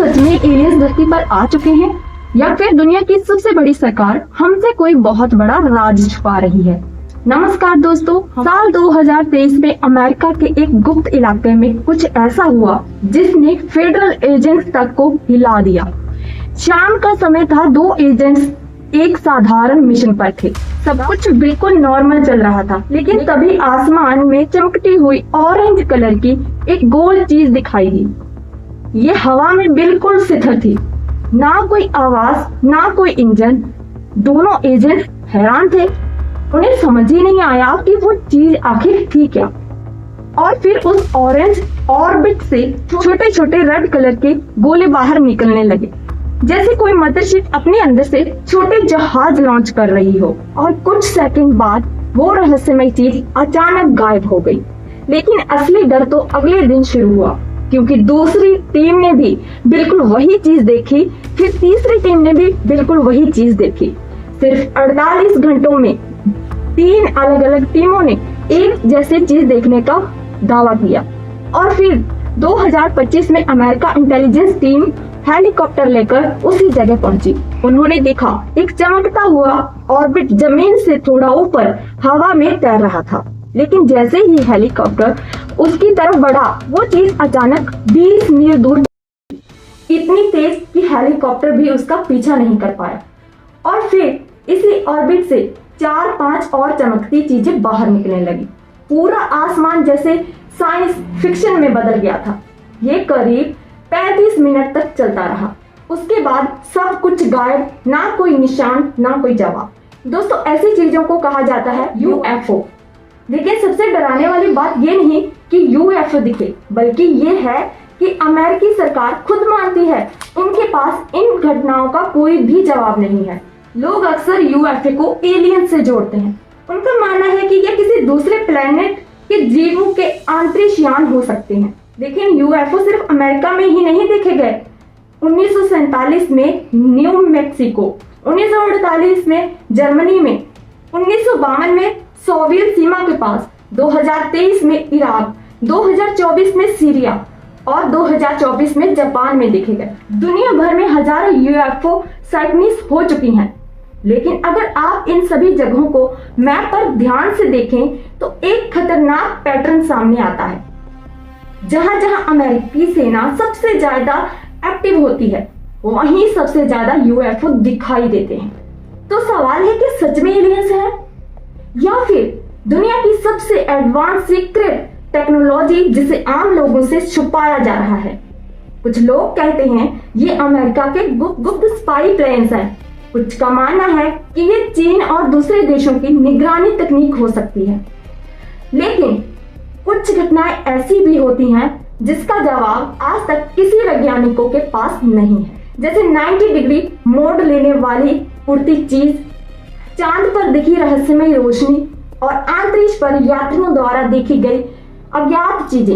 सच में एलियंस धरती पर आ चुके हैं या फिर दुनिया की सबसे बड़ी सरकार हमसे कोई बहुत बड़ा राज छुपा रही है। नमस्कार दोस्तों, साल 2023 में अमेरिका के एक गुप्त इलाके में कुछ ऐसा हुआ जिसने फेडरल एजेंट्स तक को हिला दिया। शाम का समय था, दो एजेंट्स एक साधारण मिशन पर थे। सब कुछ बिल्कुल नॉर्मल चल रहा था, लेकिन तभी आसमान में चमकती हुई ऑरेंज कलर की एक गोल चीज दिखाई दी। ये हवा में बिल्कुल स्थिर थी, ना कोई आवाज ना कोई इंजन। दोनों एजेंट हैरान थे, उन्हें समझ ही नहीं आया कि वो चीज आखिर थी क्या। और फिर उस ऑरेंज ऑर्बिट से छोटे छोटे रेड कलर के गोले बाहर निकलने लगे, जैसे कोई मदरशिप अपने अंदर से छोटे जहाज लॉन्च कर रही हो। और कुछ सेकंड बाद वो रहस्यमय चीज अचानक गायब हो गई। लेकिन असली डर तो अगले दिन शुरू हुआ, क्योंकि दूसरी टीम ने भी बिल्कुल वही चीज देखी, फिर तीसरी टीम ने भी बिल्कुल वही चीज देखी। सिर्फ 48 घंटों में 3 अलग अलग टीमों ने एक जैसी चीज देखने का दावा किया। और फिर 2025 में अमेरिका इंटेलिजेंस टीम हेलीकॉप्टर लेकर उसी जगह पहुंची। उन्होंने देखा एक चमकता हुआ ऑर्बिट जमीन से थोड़ा ऊपर हवा में तैर रहा था। लेकिन जैसे ही हेलीकॉप्टर उसकी तरफ बढ़ा, वो चीज अचानक 20 मील दूर, इतनी तेज कि हेलीकॉप्टर भी उसका पीछा नहीं कर पाया। और फिर इसी ऑर्बिट से 4-5 और चमकती चीजें बाहर निकलने लगी। पूरा आसमान जैसे साइंस फिक्शन में बदल गया था। ये करीब 35 मिनट तक चलता रहा। उसके बाद सब कुछ गायब, ना कोई निशान ना कोई जवाब। दोस्तों, ऐसी चीजों को कहा जाता है यूएफओ। लेकिन सबसे डराने वाली बात ये नहीं कि यूएफओ दिखे, बल्कि ये है कि अमेरिकी सरकार खुद मानती है उनके पास इन घटनाओं का कोई भी जवाब नहीं है। लोग अक्सर यूएफओ को एलियन से जोड़ते हैं। उनका मानना है कि ये किसी दूसरे प्लेनेट के जीवों के अंतरिक्ष यान हो सकते हैं। लेकिन यूएफओ सिर्फ अमेरिका में ही नहीं देखे गए। 1947 में न्यू मैक्सिको, 1948 में जर्मनी में, 1952 में सोवियत सीमा के पास, 2023 में इराक, 2024 में सीरिया और 2024 में जापान में देखे गए। दुनिया भर में हजारों यूएफओ साइटनिंग्स हो चुकी हैं। लेकिन अगर आप इन सभी जगहों को मैप पर ध्यान से देखें तो एक खतरनाक पैटर्न सामने आता है। जहां जहां अमेरिकी सेना सबसे ज्यादा एक्टिव होती है, वहीं सबसे ज्यादा यूएफओ दिखाई देते हैं। तो सवाल है कि सच में एलियंस है या फिर दुनिया की सबसे एडवांस सीक्रेट टेक्नोलॉजी जिसे आम लोगों से छुपाया जा रहा है। कुछ लोग कहते हैं ये अमेरिका के गुप्त स्पाई प्लेन्स हैं। कुछ का मानना है कि ये चीन और दूसरे देशों की निगरानी तकनीक हो सकती है। लेकिन कुछ घटनाएं ऐसी भी होती हैं जिसका जवाब आज तक किसी वैज्ञानिकों के पास नहीं है। जैसे 90 डिग्री मोड़ लेने वाली उड़ती चीज, चांद पर दिखी रहस्यमय रोशनी और अंतरिक्ष पर यात्रियों द्वारा देखी गई अज्ञात चीजें।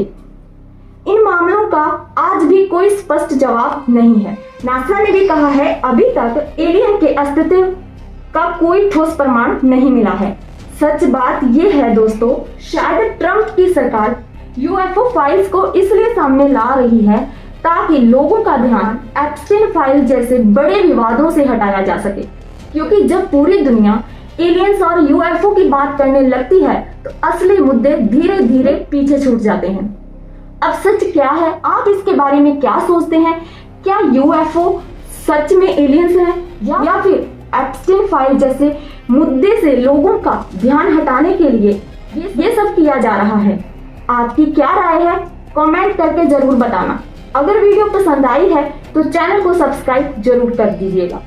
इन मामलों का आज भी कोई स्पष्ट जवाब नहीं है। नासा ने भी कहा है अभी तक एलियन के अस्तित्व का कोई ठोस प्रमाण नहीं मिला है। सच बात ये है दोस्तों, शायद ट्रंप की सरकार यूएफओ फाइल्स को इसलिए सामने ला रही है ताकि लोगों का ध्यान एप्स्टाइन फाइल जैसे बड़े विवादों से हटाया जा सके। क्योंकि जब पूरी दुनिया एलियंस और यूएफओ की बात करने लगती है तो असली मुद्दे धीरे धीरे पीछे छूट जाते हैं। अब सच क्या है, आप इसके बारे में क्या सोचते हैं? क्या यूएफओ सच में एलियंस है या फिर एप्स्टाइन फाइल जैसे मुद्दे से लोगों का ध्यान हटाने के लिए ये सब किया जा रहा है? आपकी क्या राय है? कमेंट करके जरूर बताना। अगर वीडियो पसंद आई है तो चैनल को सब्सक्राइब जरूर कर दीजिएगा।